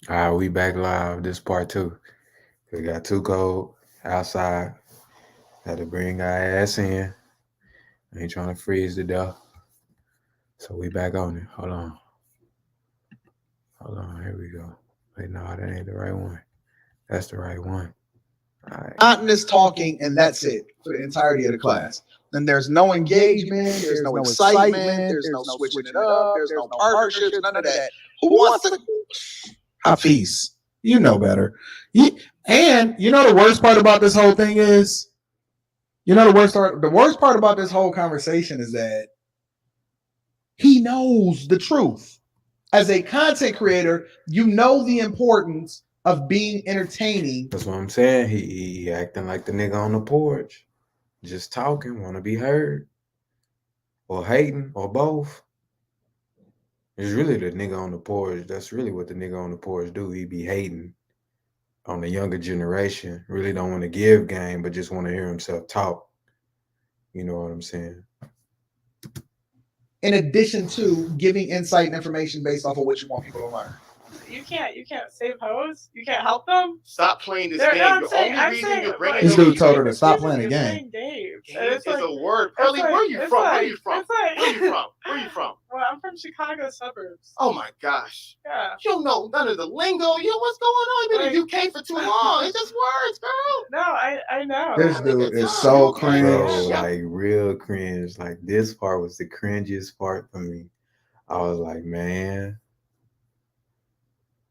All right, we back live. This part two. We got too cold outside. Had to bring our ass in. Ain't trying to freeze to death. So we back on it. Hold on. Hold on. Here we go. Wait, no, that ain't the right one. That's the right one. All right. Monotonous talking, and that's it for the entirety of the class. And there's no engagement, there's no excitement, there's no switching it up, there's no partnerships, none of that. Who wants to? Hafiz, you know better. And you know the worst part about this whole thing is, the worst part about this whole conversation is that he knows the truth. As a content creator, you know the importance of being entertaining. That's what I'm saying. He acting like the nigga on the porch. Just talking, want to be heard. Or hating, or both. It's really the nigga on the porch. That's really what the nigga on the porch do. He be hating on the younger generation. Really don't want to give game, but just want to hear himself talk. You know what I'm saying? In addition to giving insight and information based off of what you want people to learn. You can't save hoes. You can't help them. Stop playing this They're game. not The saying- only I'm reason saying, you're bringing This them dude told her to It's stop basically playing the game. playing games. game And it's is like, a word. it's Pearly, like- where you it's from? like- Where you from? it's like- Where you from? Where you from? Well, I'm from Chicago suburbs. Oh my gosh. Yeah. You don't know none of the lingo. You know what's going on? You've been in the UK for too long. It's just words, girl. No, I know. This dude is so cringe. Bro, like real cringe. Like this part was the cringiest part for me. I was like, man,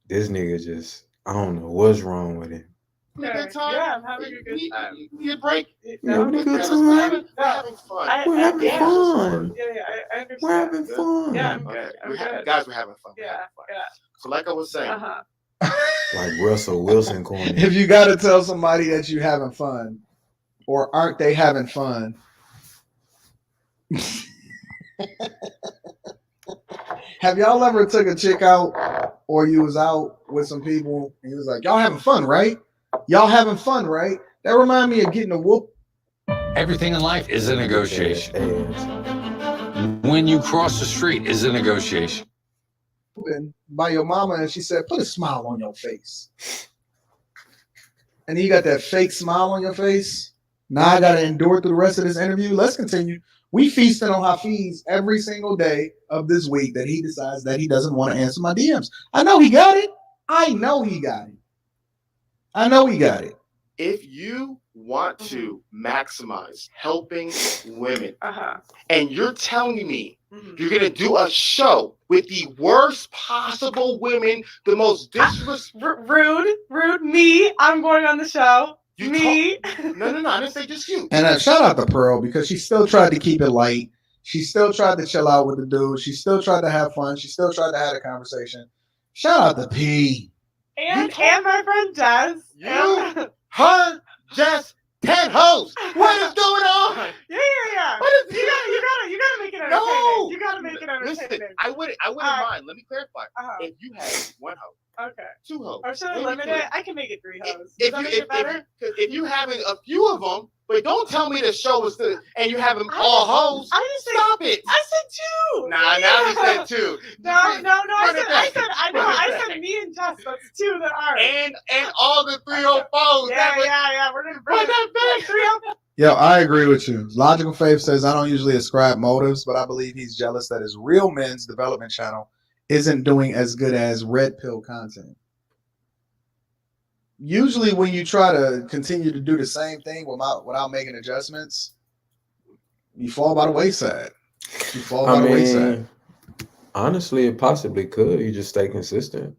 this nigga just, I don't know what's wrong with him. You having a good time? Yeah, I'm having a good time. You need a break? You having a good We're time? having fun. We're having yeah, fun. Yeah, I understand. We're having fun. Yeah, I'm Okay. good. I'm good. Guys, we're having fun. We're Yeah, having fun. yeah. So like I was saying, Like Russell Wilson corny. If you got to tell somebody that you having fun, or aren't they having fun? Have y'all ever took a chick out, or you was out with some people and you was like, y'all having fun, right? Y'all having fun, right? That remind me of getting a whoop. Everything in life is a negotiation. Ass. When you cross the street is a negotiation. By your mama, and she said, put a smile on your face. And you got that fake smile on your face. Now I gotta endure through the rest of this interview. Let's continue. We feasting on Hafiz every single day of this week that he decides that he doesn't want to answer my DMs. I know he got it. I know he got it. I know he got it. if you want to maximize helping women, Uh-huh. and you're telling me Mhm. you're gonna do a show with the worst possible women, the most disrespectful. Rude. Me. I'm going on the show. You Me. No, I didn't say just you. And shout out to Pearl because she still tried to keep it light. She still tried to chill out with the dude. She still tried to have fun. She still tried to have a conversation. Shout out to P. And my friend Jess. You, her, Jess, 10 hoes. What is going on? Yeah. What is You gotta make it entertaining. No. You gotta make it entertaining. Listen, I wouldn't mind. Let me clarify. Uh-huh. If you had one hoe, Okay. two hoes, Or should I maybe limit three. it? I can make it 3 hoes. Does If that you make it better? if you having a few of them, but don't tell me the show is the and you have them I all didn't- hoes. I didn't say- Stop it. I said 2. Nah, now you said 2. No. I Run it back. said me and Jess. That's 2 that are. And all the 304s. Yeah. We're gonna bring Run that back. 304. Yo, I agree with you. Logical Faith says I don't usually ascribe motives, but I believe he's jealous that his real men's development channel isn't doing as good as Red Pill content. Usually, when you try to continue to do the same thing without making adjustments, you fall by the wayside. You fall by the wayside. Honestly, it possibly could. You just stay consistent.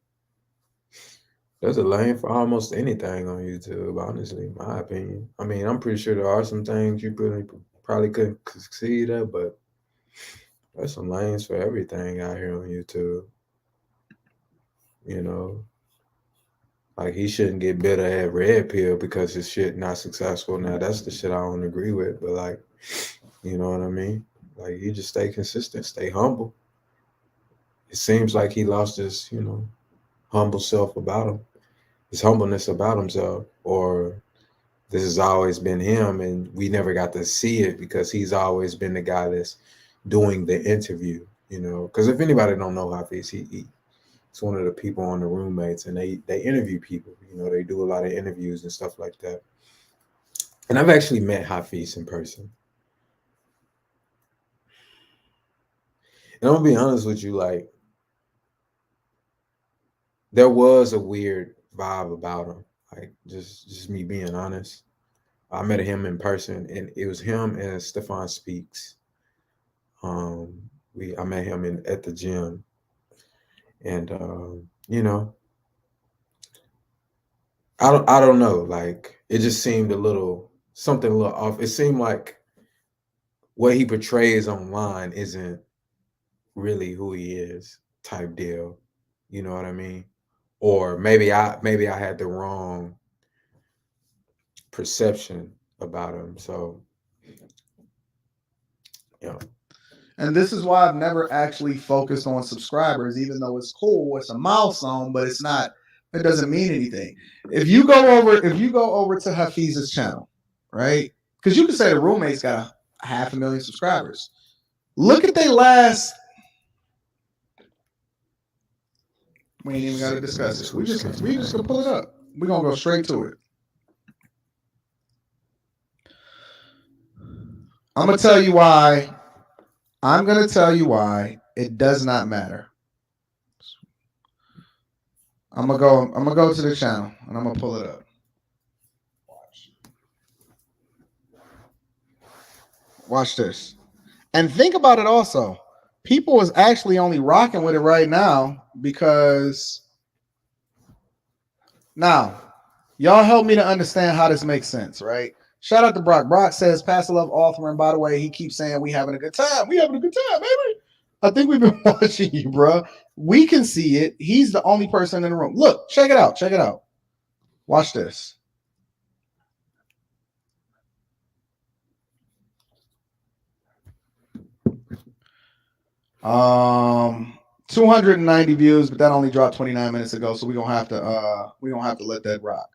There's a lane for almost anything on YouTube, honestly, in my opinion. I mean, I'm pretty sure there are some things you probably couldn't succeed at, but there's some lanes for everything out here on YouTube. You know, like he shouldn't get better at Red Pill because his shit not successful. Now that's the shit I don't agree with, but like, you know what I mean? Like he just stay consistent, stay humble. It seems like he lost his, humble self about him, his humbleness about himself, or this has always been him and we never got to see it because he's always been the guy that's doing the interview, because if anybody don't know Hafiz, It's one of the people on the roommates, and they interview people. You know, they do a lot of interviews and stuff like that. And I've actually met Hafiz in person. And I'm gonna be honest with you, like there was a weird vibe about him. Like just me being honest. I met him in person, and it was him and Stefan Speaks. I met him at the gym, and you know, I don't know, like it just seemed something a little off. It seemed like what he portrays online isn't really who he is, type deal. You know what I mean? Or maybe I had the wrong perception about him. So, you know. And this is why I've never actually focused on subscribers, even though it's cool, it's a milestone, but it's not. It doesn't mean anything. If you go over to Hafiz's channel, right? Because you can say the roommate's got 500,000 subscribers. Look at their last. We ain't even got to discuss it. We just gonna pull it up. We're gonna go straight to it. I'm gonna tell you why. I'm gonna tell you why it does not matter. I'm gonna go to the channel and I'm gonna pull it up. Watch this. And think about it also. People is actually only rocking with it right now because now y'all help me to understand how this makes sense, right? Shout out to Brock. Brock says, Pastor Love author, and by the way, he keeps saying we having a good time. We having a good time, baby. I think we've been watching you, bro. We can see it. He's the only person in the room. Look, check it out. Check it out. Watch this. 290 views, but that only dropped 29 minutes ago, so we're gonna have to let that rock.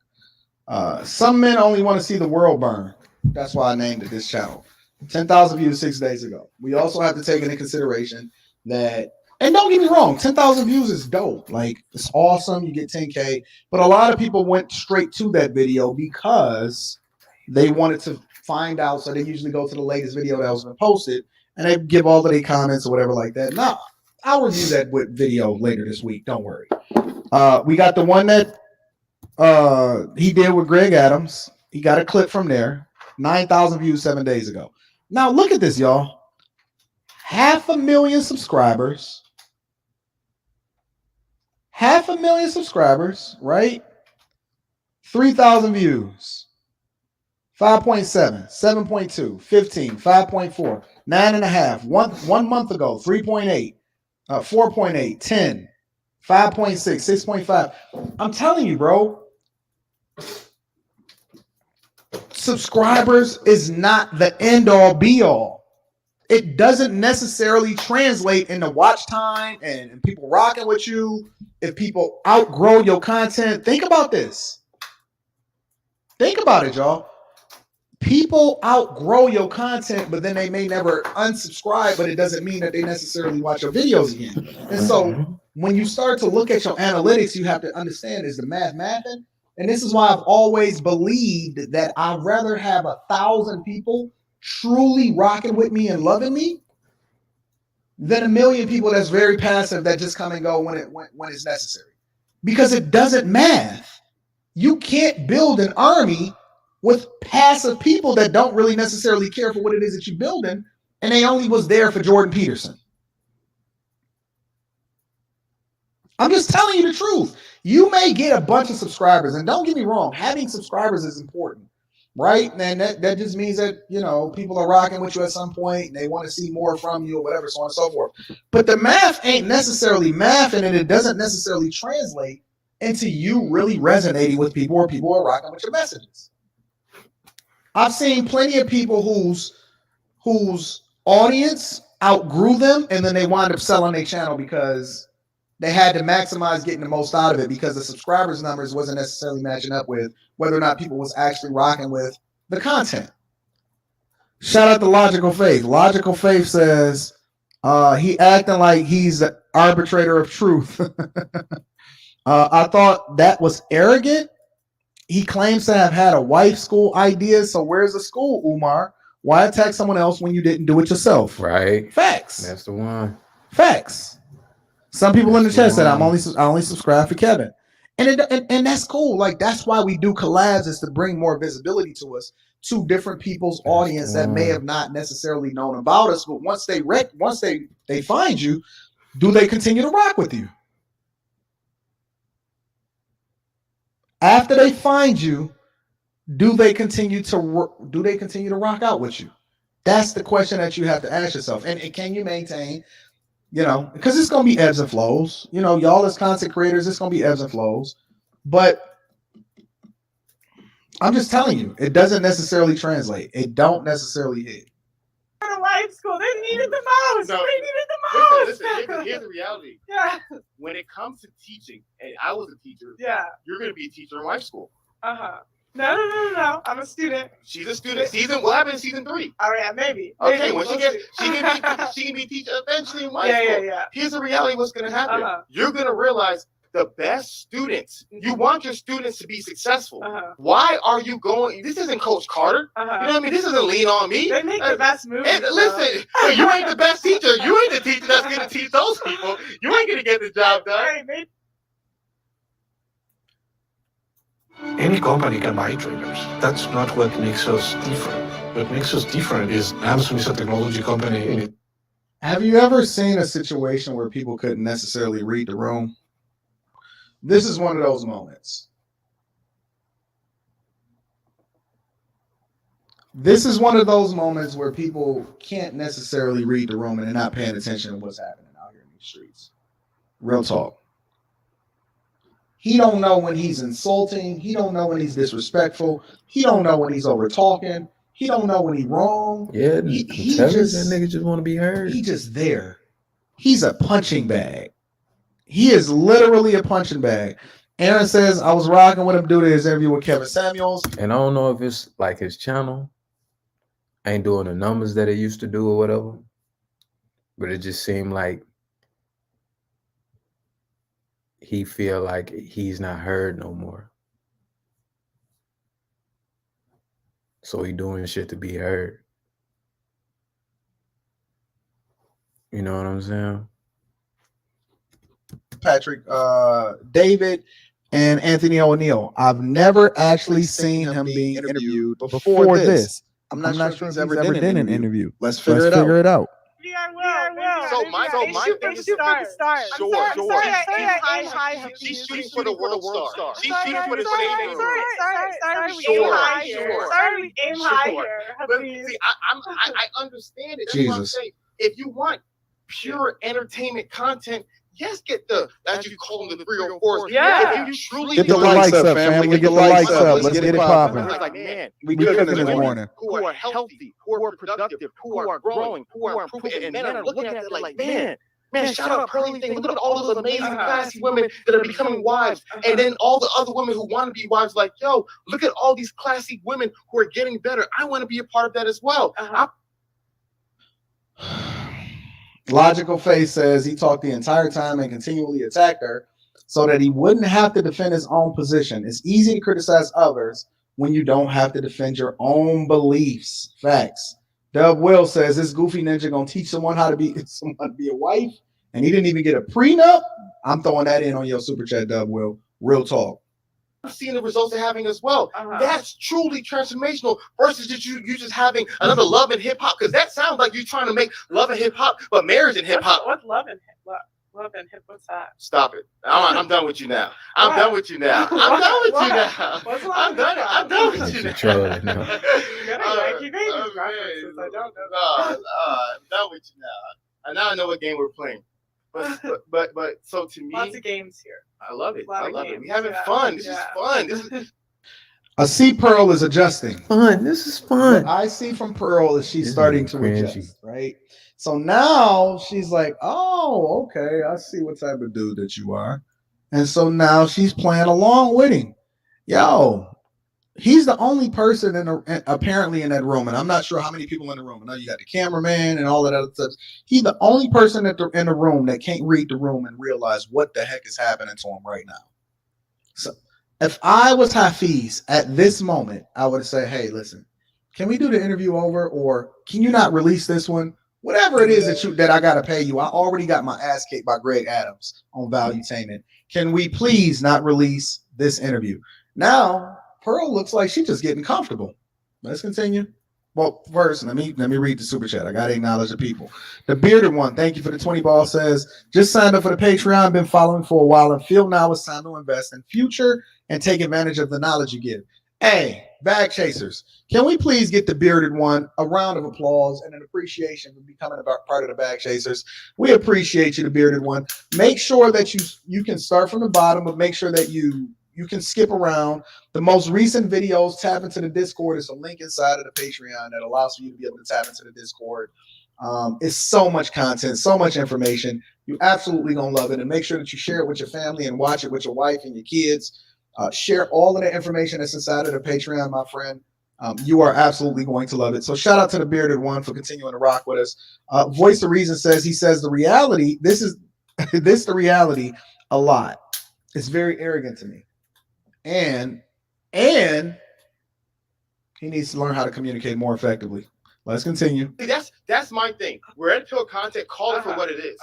Some men only want to see the world burn. That's why I named it this channel. 10,000 views 6 days ago. We also have to take into consideration that, and don't get me wrong, 10,000 views is dope. Like, it's awesome. You get 10K. But a lot of people went straight to that video because they wanted to find out. So they usually go to the latest video that was been posted and they give all of their comments or whatever like that. Nah, I'll review that video later this week. Don't worry. We got the one that he did with Greg Adams. He got a clip from there. 9,000 views 7 days ago. Now look at this, y'all. 500,000 subscribers. 500,000 subscribers, right? 3,000 views. 5.7, 7.2, 15, 5.4, 9.5. One month ago, 3.8, 4.8, 10, 5.6, 6.5. I'm telling you, bro. Subscribers is not the end all be all. It doesn't necessarily translate into watch time and people rocking with you. If people outgrow your content, think about this. Think about it, y'all. People outgrow your content, but then they may never unsubscribe, but it doesn't mean that they necessarily watch your videos again. And so when you start to look at your analytics, you have to understand, is the math mathing? And this is why I've always believed that I'd rather have 1,000 people truly rocking with me and loving me than 1 million people that's very passive that just come and go when it's necessary. Because it doesn't math. You can't build an army with passive people that don't really necessarily care for what it is that you're building, and they only was there for Jordan Peterson. I'm just telling you the truth. You may get a bunch of subscribers, and don't get me wrong, having subscribers is important, right? And that just means that, you know, people are rocking with you at some point, and they want to see more from you or whatever, so on and so forth. But the math ain't necessarily math, and it doesn't necessarily translate into you really resonating with people or people are rocking with your messages. I've seen plenty of people whose audience outgrew them, and then they wind up selling their channel because they had to maximize getting the most out of it because the subscribers numbers wasn't necessarily matching up with whether or not people was actually rocking with the content. Shout out to Logical Faith. Logical Faith says, He acting like he's the arbitrator of truth. I thought that was arrogant. He claims to have had a wife school idea. So where's the school, Umar? Why attack someone else when you didn't do it yourself? Right. Facts. That's the one. Facts. Some people in the That's chat the said I one. only subscribe for Kevin. And that's cool. Like that's why we do collabs, is to bring more visibility to us, to different people's That's audience the that may one. have not necessarily known about us, but once they find you, do they continue to rock with you? After they find you, do they continue to rock out with you? That's the question that you have to ask yourself. And can you maintain, because it's going to be ebbs and flows. Y'all as content creators, it's going to be ebbs and flows. But I'm just telling you, it doesn't necessarily translate. It don't necessarily hit. To life school, they needed the most. No, They needed the most. Listen, here's the reality. Yeah. When it comes to teaching, and I was a teacher, Yeah. you're going to be a teacher in life school. No. I'm a student. She's a student. We'll have it in season 3. Oh yeah, maybe. Okay, Maybe. when she can be teacher eventually in life school. Yeah. Here's the reality of what's going to happen. You're going to realize the best students, you want your students to be successful. Why are you going? This isn't Coach Carter. You know what I mean? This isn't Lean On Me. They make the best movies. And listen, you ain't the best teacher. You ain't the teacher that's going to teach those people. You ain't going to get the job done. Right, Any company can buy trainers. That's not what makes us different. What makes us different is Amazon is a technology company. Have you ever seen a situation where people couldn't necessarily read the room? This is one of those moments. This is one of those moments where people can't necessarily read the room and they're not paying attention to what's happening out here in these streets. Real talk. He don't know when he's insulting. He don't know when he's disrespectful. He don't know when he's over talking. He don't know when he's wrong. Yeah, he that just nigga just want to be heard. He just there. He's a punching bag. He is literally a punching bag. Aaron says I was rocking with him due to his interview with Kevin Samuels. And I don't know if it's like his channel ain't doing the numbers that it used to do or whatever, but it just seemed like he feel like he's not heard no more. So he doing shit to be heard. You know what I'm saying? Patrick, David, and Anthony O'Neill. I've never actually seen him being interviewed before this. I'm not sure if he's ever done an interview. Let's figure it out. Yeah, I will. So my thing is superstar. Sure. She's shooting for the world star. She's shooting for the same. Sorry, we aim high here. But Please. see, I understand it. That's what I'm Jesus. saying. If you want pure entertainment content, yes, get the, as you call them, the 3 or 4s. Yeah. If you truly Get the likes up, family. Get the likes up. Let's get it popping. Like, man, We cooking this morning. who are healthy, who are productive, who are growing, who are improving, and men are looking at it like, man, shout out Pearly thing. Look at all those amazing, classy women that are becoming wives. And then all the other women who want to be wives, like, yo, look at all these classy women who are getting better. I want to be a part of that as well. Logical Face says he talked the entire time and continually attacked her so that he wouldn't have to defend his own position. It's easy to criticize others when you don't have to defend your own beliefs. Facts. Dub Will says this goofy ninja gonna teach someone how to be a wife, and he didn't even get a prenup. I'm throwing that in on your super chat, Dub Will. Real talk. I've seen the results they're having as well. That's truly transformational versus just you just having another love and hip hop, because that sounds like you're trying to make love and hip hop, but marriage and hip hop. What's love and hip? Love and hip. What's that? Stop it! I'm done with you now. I'm done with you now. I'm done with you now. What's love I'm and done. hip? I'm done with you now. Trolling now. You got a Yankee Vegas references. I don't know. I'm done with you now. And now I know what game we're playing. But so to me, Lots of games here. I love it. Lot I of love it. games, We having yeah. fun. This is Yeah. fun. This is I see Pearl is adjusting. Fun. This is What fun. I see from Pearl is she's This starting is to cringy. adjust, right? So now she's like, oh, okay, I see what type of dude that you are. And so now she's playing along with him. Yo, He's the only person apparently in that room, and I'm not sure how many people in the room. I know you got the cameraman and all that other stuff. He's the only person in the room that can't read the room and realize what the heck is happening to him right now. So if I was Hafiz at this moment, I would say, hey, listen, can we do the interview over, or can you not release this one? Whatever it is that I gotta pay you. I already got my ass kicked by Greg Adams on Valuetainment. Can we please not release this interview? Now Pearl looks like she's just getting comfortable. Let's continue. Well, first, let me read the super chat. I gotta acknowledge the people. The bearded one, thank you for the 20 ball, says, just signed up for the Patreon, been following for a while, and feel now it's time to invest in future and take advantage of the knowledge you give. Hey, bag chasers, can we please get the bearded one a round of applause and an appreciation for becoming a part of the bag chasers? We appreciate you, the bearded one. Make sure that you can start from the bottom, but make sure that you can skip around. The most recent videos, tap into the Discord. It's a link inside of the Patreon that allows for you to be able to tap into the Discord. It's so much content, so much information. You absolutely gonna love it. And make sure that you share it with your family and watch it with your wife and your kids. Share all of the information that's inside of the Patreon, my friend. You are absolutely going to love it. So shout out to the bearded one for continuing to rock with us. Voice of Reason says, he says the reality, this is the reality a lot. It's very arrogant to me. And he needs to learn how to communicate more effectively. Let's continue. That's my thing. Red pill content, call it for what it is.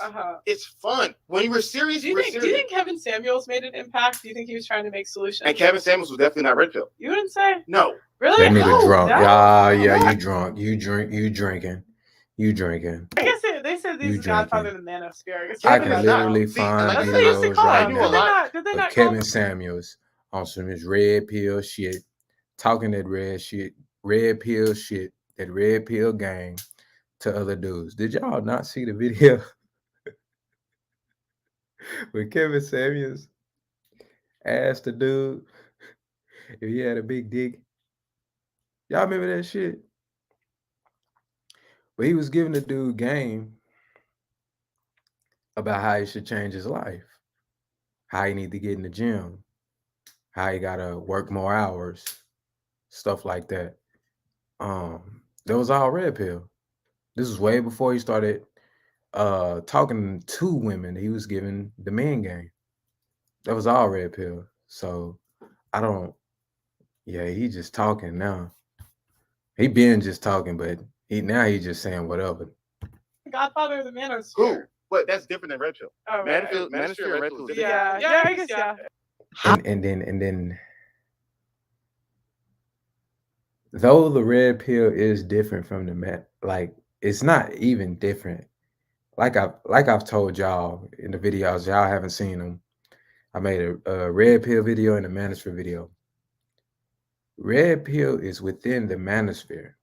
It's fun. When you were serious, do you think Kevin Samuels made an impact? Do you think he was trying to make solutions? And Kevin Samuels was definitely not red pill. You wouldn't say? No. Really? That nigga drunk. No? Yeah, you drunk. You drinking. I guess they said these Godfather the Manosphere. I can literally find videos right now of Kevin Samuels on some of his red pill shit, talking that red pill shit, that red pill gang to other dudes. Did y'all not see the video with Kevin Samuels asked the dude if he had a big dick? Y'all remember that shit? But he was giving the dude game about how he should change his life, how he need to get in the gym, how he gotta work more hours, stuff like that. That was all red pill. This was way before he started talking to women. He was giving the men game. That was all red pill. So he just talking now. He been just talking, but he just saying whatever. Godfather of the Manosphere. Who? But that's different than red pill. Oh, Manosphere and red pill. Yeah, I guess, yeah. And then though the red pill is different from the like it's not even different. Like I've told y'all in the videos, y'all haven't seen them. I made a red pill video and a manosphere video. Red pill is within the manosphere.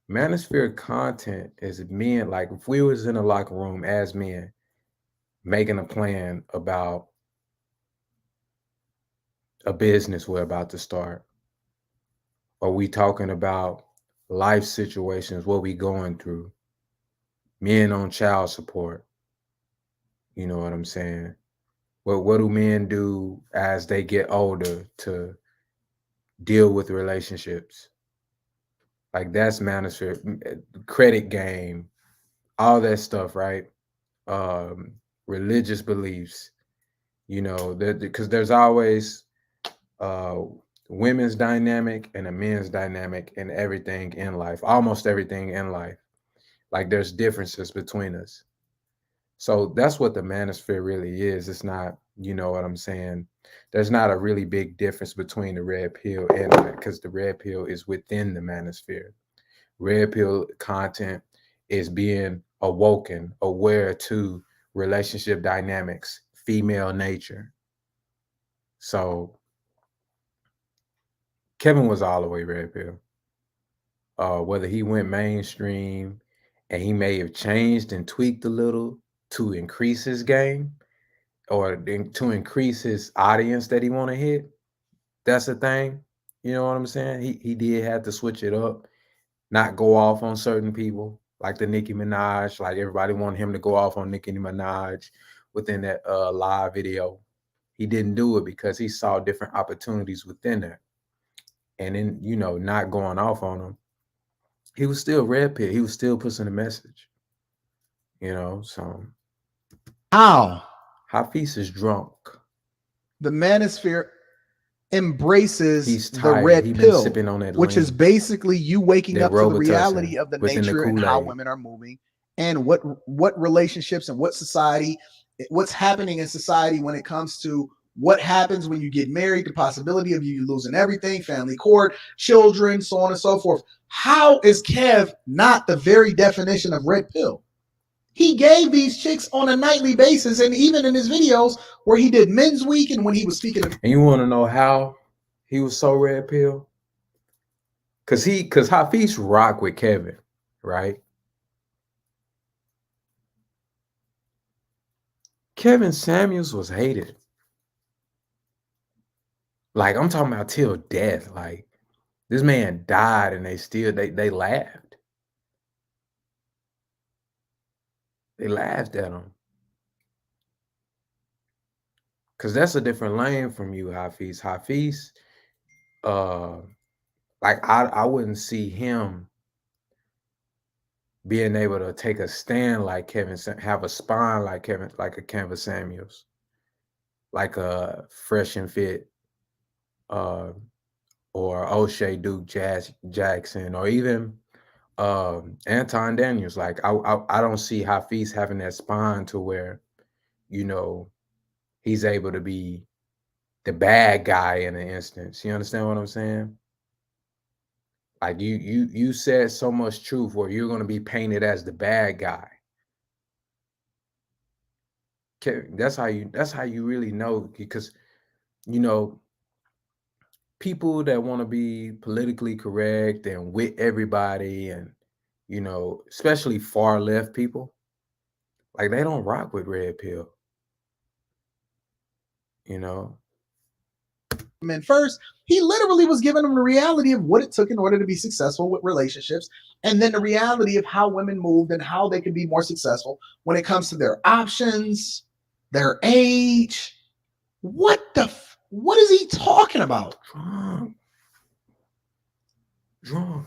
Manosphere content is men, like if we was in a locker room as men making a plan about a business we're about to start, or we talking about life situations, what we going through, men on child support, you know what I'm saying? What do men do as they get older to deal with relationships? Like that's manosphere, credit game, all that stuff, right? Religious beliefs, you know, because there's always women's dynamic and a men's dynamic in everything in life, almost everything in life. Like there's differences between us. So that's what the manosphere really is. It's not, you know what I'm saying? There's not a really big difference between the red pill and because the red pill is within the manosphere. Red pill content is being awoken, aware to relationship dynamics, female nature. So Kevin was all the way red pill. Whether he went mainstream and he may have changed and tweaked a little to increase his game or to increase his audience that he want to hit, that's the thing. You know what I'm saying? He did have to switch it up, not go off on certain people like the Nicki Minaj. Like everybody wanted him to go off on Nicki Minaj within that live video. He didn't do it because he saw different opportunities within that. and then, you know, not going off on him, he was still red pill. He was still pushing the message, you know. So How Hafiz is drunk. the manosphere embraces He's the tired. red He been pill, sipping on that which is lean, basically you waking that up to the Robitussin reality of the within the nature and how Kool-Aid. women are moving, and what relationships and what society, what's happening in society when it comes to what happens when you get married, the possibility of you losing everything, family court, children, so on and so forth. How is Kev not the very definition of red pill? He gave these chicks on a nightly basis, and even in his videos where he did Men's Week and when he was speaking of, And you want to know how he was so red pill? Cause Hafiz rock with Kevin, right? Kevin Samuels was hated. Like, I'm talking about till death. Like, this man died and they laughed. They laughed at him. Cause that's a different lane from you, Hafiz. Hafiz, like I wouldn't see him being able to take a stand like Kevin, have a spine like a Kevin Samuels, like a Fresh and Fit, or O'Shea Duke Jackson, or even Anton Daniels. Like I don't see Hafiz having that spine to where, you know, he's able to be the bad guy in an instance. You understand what I'm saying? Like you said so much truth where you're gonna be painted as the bad guy. That's how you really know, because, you know, people that want to be politically correct and with everybody, and, you know, especially far left people, like, they don't rock with red pill, you know. men first, he literally was giving them the reality of what it took in order to be successful with relationships, and then the reality of how women moved and how they could be more successful when it comes to their options, their age. What is he talking about? Drunk.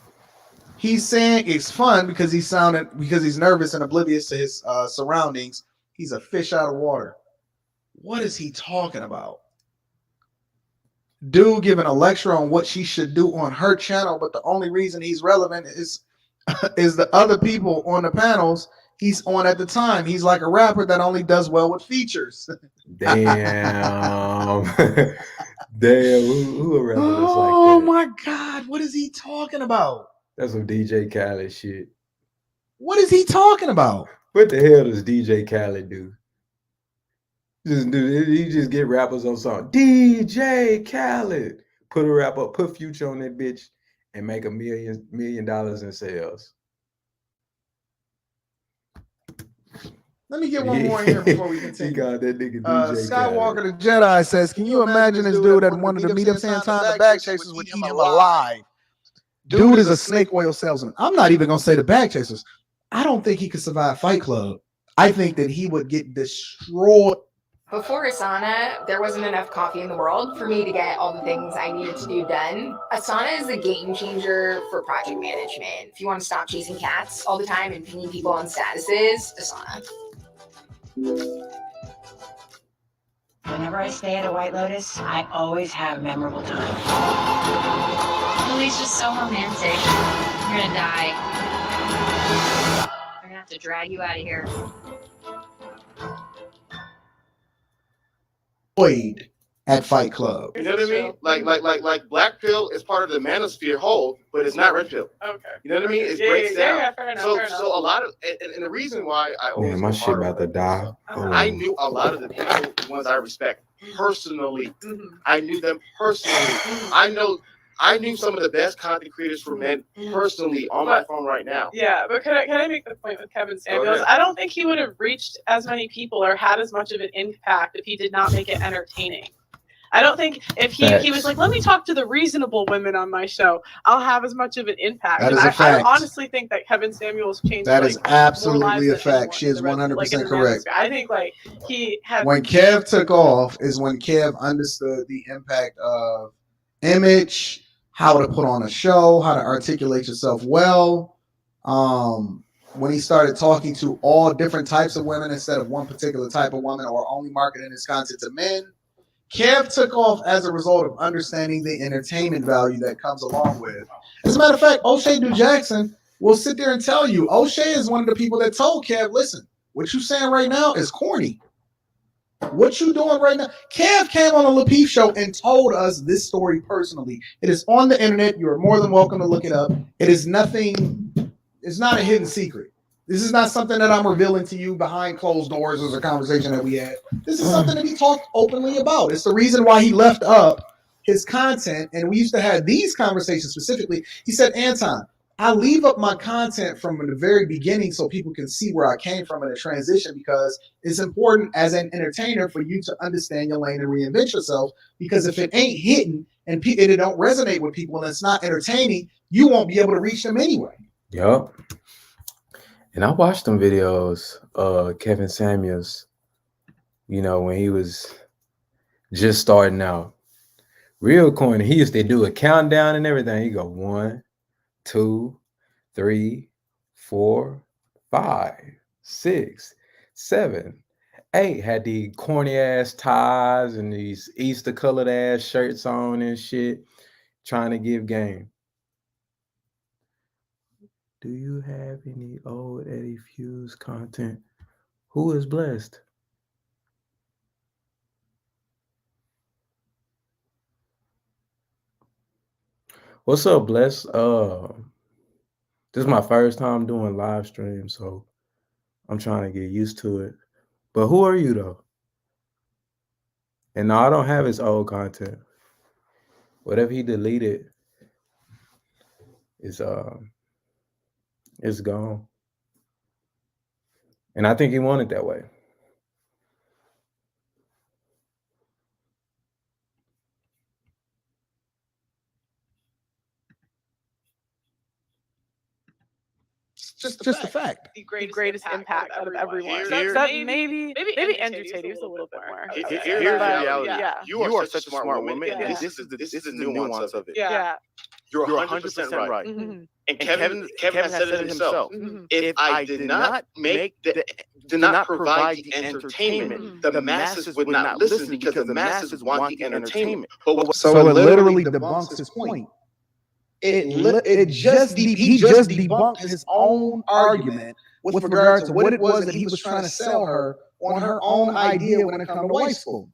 He's saying it's fun because he's nervous and oblivious to his surroundings. He's a fish out of water. What is he talking about? Dude giving a lecture on what she should do on her channel, but the only reason he's relevant is the other people on the panels he's on at the time. He's like a rapper that only does well with features. Damn. Damn, who a rapper that's like that? Oh my God, what is he talking about? That's some DJ Khaled shit. What is he talking about? What the hell does DJ Khaled do? He just get rappers on song. DJ Khaled. Put Future on that bitch and make $1 million in sales. Let me get one more in here before we He continue. got that nigga DJ Skywalker Khaled. the Jedi says, can you imagine this dude that wanted to meet up saying time the bag chasers would eat him alive? Dude is a snake oil salesman. I'm not even going to say the bag chasers. I don't think he could survive Fight Club. I think that he would get destroyed. Before Asana, there wasn't enough coffee in the world for me to get all the things I needed to do done. Asana is a game changer for project management. If you want to stop chasing cats all the time and pinging people on statuses, Asana. Whenever I stay at a White Lotus, I always have memorable times. Lily's just so romantic. You're gonna die. I'm gonna have to drag you out of here. At Fight Club. You know what I mean? Like Black Pill is part of the Manosphere whole, but it's not Red Pill. Okay. You know what I mean? It breaks down. Fair enough. So a lot of and the reason why I always Man, my shit about to die. I knew a lot of the people, the ones I respect personally. I knew them personally. I knew some of the best content creators for men personally on my phone right now. Yeah, but can I make the point with Kevin Samuels? I don't think he would have reached as many people or had as much of an impact if he did not make it entertaining. I don't think if he was like, let me talk to the reasonable women on my show, I'll have as much of an impact. That is and a fact. I honestly think that Kevin Samuels changed. That like, is absolutely more a fact. lives She is 100% correct. I think like he had. When Kev took off is when Kev understood the impact of image, how to put on a show, how to articulate yourself well. When he started talking to all different types of women instead of one particular type of woman, or only marketing his content to men, Kev took off as a result of understanding the entertainment value that comes along with it. As a matter of fact, O'Shea Du Jackson will sit there and tell you, O'Shea is one of the people that told Kev, listen, what you saying right now is corny. What you doing right now? Kev came on the Lapeef show and told us this story personally. It is on the internet. You are more than welcome to look it up. It is nothing. It's not a hidden secret. This is not something that I'm revealing to you behind closed doors as a conversation that we had. This is something that he talked openly about. It's the reason why he left up his content. And we used to have these conversations specifically. He said, Anton, I leave up my content from the very beginning so people can see where I came from in a transition, because it's important as an entertainer for you to understand your lane and reinvent yourself. Because if it ain't hitting and it don't resonate with people and it's not entertaining, you won't be able to reach them anyway. Yup. And I watched them videos, Kevin Samuels, you know, when he was just starting out. Real corny. He used to do a countdown and everything. He go 1, 2, 3, 4, 5, 6, 7, 8. Had the corny ass ties and these Easter colored ass shirts on and shit, trying to give game. Do you have any old Eddie Fuse content? Who is blessed? What's up, Bless? This is my first time doing live stream, so I'm trying to get used to it. But who are you though? And no, I don't have his old content. Whatever he deleted is it's gone. And I think he wanted that way. Just a fact. The greatest impact out of everyone. Here- Maybe Andrew Tate was a little bit more. Here's Okay. the But, reality. yeah. You are such a smart woman. Yeah. And this is the nuance of it. Yeah. You're 100% right. Mhm. And Kevin has said it himself. Mhm. If I did not provide the entertainment, the masses would not listen because the masses want the entertainment. But what So it literally debunks his point. He just debunked his own argument with regard to what it was that he was trying to sell her on her own idea when it comes to white school.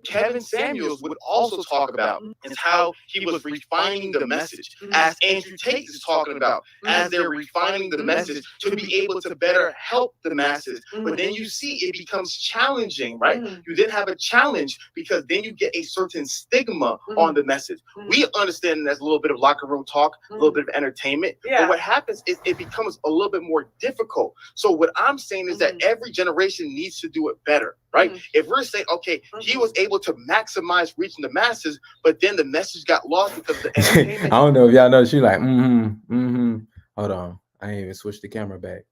Kevin Samuels would also talk about is how he was refining the message, as Andrew Tate is talking about, as they're refining the message to be able to better help the masses. But then you see it becomes challenging, right? You then have a challenge because then you get a certain stigma on the message. We understand that's a little bit of locker room talk, a little bit of entertainment. But what happens is it becomes a little bit more difficult. So what I'm saying is that every generation needs to do it better, right? If we're saying, okay, he was able to maximize reaching the masses, but then the message got lost because of the I entertainment. don't know if y'all know. She like, Hold on. I ain't even switched the camera back.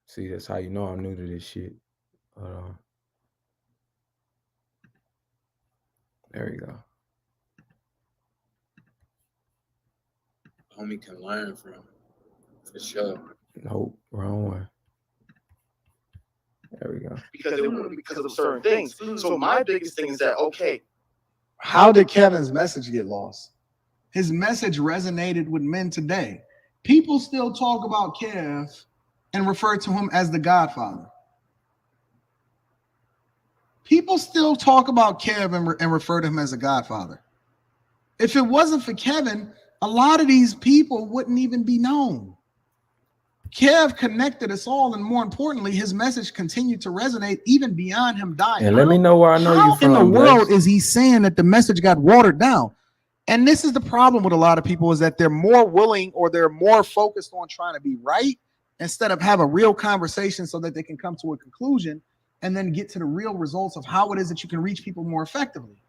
See, that's how you know I'm new to this shit. Hold on. There we go. Homie can learn from, for sure. Nope, wrong one. There we go. Because of certain things. So my biggest thing is that, okay, How did Kevin's message get lost? His message resonated with men today. People still talk about Kev and refer to him as the Godfather. People still talk about Kev and refer to him as a Godfather. If it wasn't for Kevin, a lot of these people wouldn't even be known. Kev connected us all, and more importantly, his message continued to resonate even beyond him dying. And let me know where I know you from. How in the Bless. world is he saying that the message got watered down? And this is the problem with a lot of people, is that they're more willing or they're more focused on trying to be right instead of have a real conversation so that they can come to a conclusion and then get to the real results of how it is that you can reach people more effectively.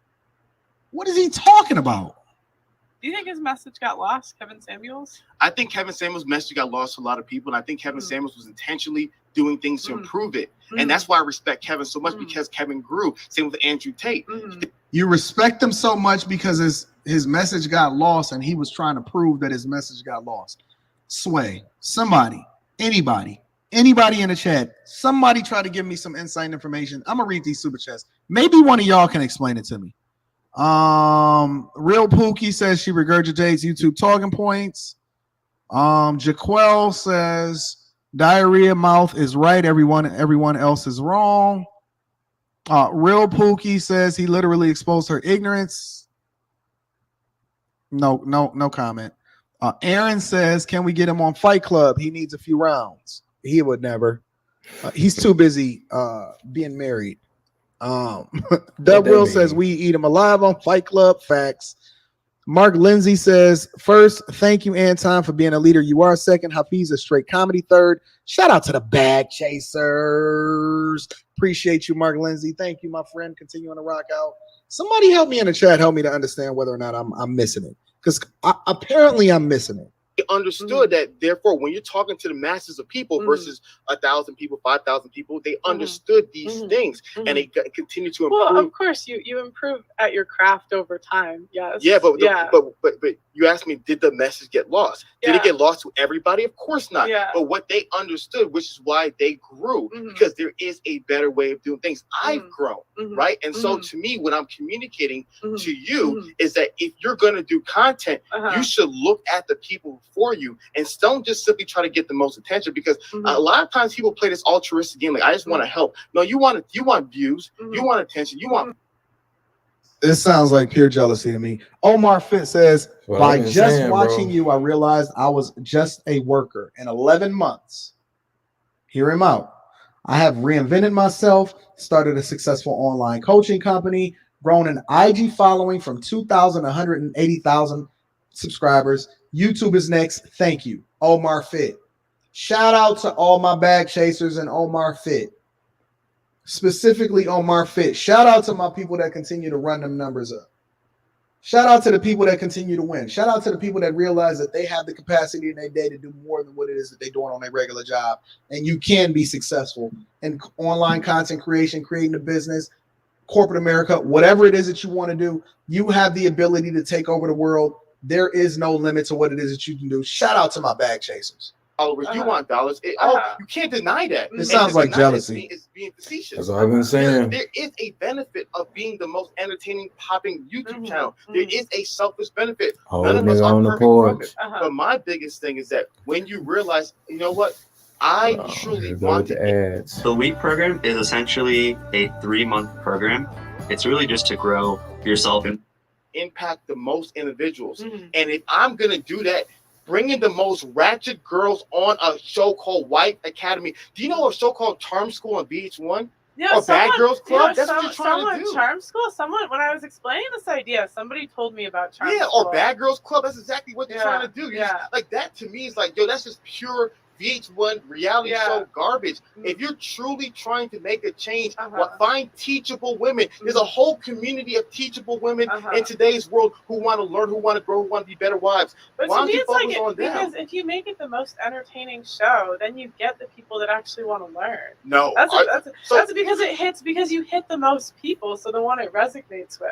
What is he talking about? Do you think his message got lost, Kevin Samuels? I think Kevin Samuels' message got lost to a lot of people, and I think Kevin Samuels was intentionally doing things to improve it. And that's why I respect Kevin so much, because Kevin grew. Same with Andrew Tate. You respect him so much because his message got lost, and he was trying to prove that his message got lost. Sway, somebody, anybody in the chat, somebody try to give me some insight information. I'm gonna read these super chats. Maybe one of y'all can explain it to me. Real Pookie says she regurgitates YouTube talking points. Jaquel says diarrhea mouth is right. Everyone else is wrong. Real Pookie says he literally exposed her ignorance. No comment. Aaron says, can we get him on Fight Club? He needs a few rounds. He would never. He's too busy being married. Doug Will says we eat him alive on Fight Club. Facts. Mark Lindsay says, first, thank you, Anton, for being a leader. You are. Second, Hafiz is straight comedy. Third, shout out to the Bag Chasers. Appreciate you, Mark Lindsay. Thank you, my friend. Continuing to rock out. Somebody help me in the chat. Help me to understand whether or not I'm missing it, because apparently I'm missing it. Understood that, therefore, when you're talking to the masses of people versus 1,000 people, 5,000 people, they understood these things, and they continue to improve. Well, of course, you improve at your craft over time. Yes. Yeah, but you asked me, did the message get lost? Did it get lost to everybody? Of course not. Yeah. But what they understood, which is why they grew, because there is a better way of doing things. I've grown, right? And so to me, when I'm communicating to you is that if you're going to do content, you should look at the people for you and don't just simply try to get the most attention, because a lot of times people play this altruistic game, like I just want to help. No, you want views, you want attention, you want. This sounds like pure jealousy to me. Omar Fit says, by just watching you, I realized I was just a worker. In 11 months, hear him out. I have reinvented myself, started a successful online coaching company, grown an IG following from 2,000 to 180,000 subscribers. YouTube is next. Thank you, Omar Fit. Shout out to all my Bag Chasers and Omar Fit. Specifically Omar Fit. Shout out to my people that continue to run them numbers up. Shout out to the people that continue to win. Shout out to the people that realize that they have the capacity in their day to do more than what it is that they're doing on their regular job. And you can be successful in online content creation, creating a business, corporate America, whatever it is that you want to do. You have the ability to take over the world. There is no limit to what it is that you can do. Shout out to my Bag Chasers. You want dollars. You can't deny that. It sounds like jealousy. It's being facetious. That's what I've been saying. There is a benefit of being the most entertaining, popping YouTube channel. There is a selfish benefit. None of us are perfect from it. But my biggest thing is that when you realize, you know what, I truly want to ads. The LEAP program is essentially a 3-month program. It's really just to grow yourself and impact the most individuals. And if I'm going to do that, bringing the most ratchet girls on a show called White Academy. Do you know a show called Charm School on VH1? Yeah, or Bad Girls Club? That's what you're trying to do. Charm School? When I was explaining this idea, somebody told me about Charm School. Or Bad Girls Club. That's exactly what you're trying to do. Like that to me is like, yo, that's just pure VH1 reality show garbage. If you're truly trying to make a change, find teachable women. There's a whole community of teachable women in today's world who want to learn, who want to grow, who want to be better wives. But to me, it's like because if you make it the most entertaining show, then you get the people that actually want to learn. No, that's because you hit the most people, so the one it resonates with.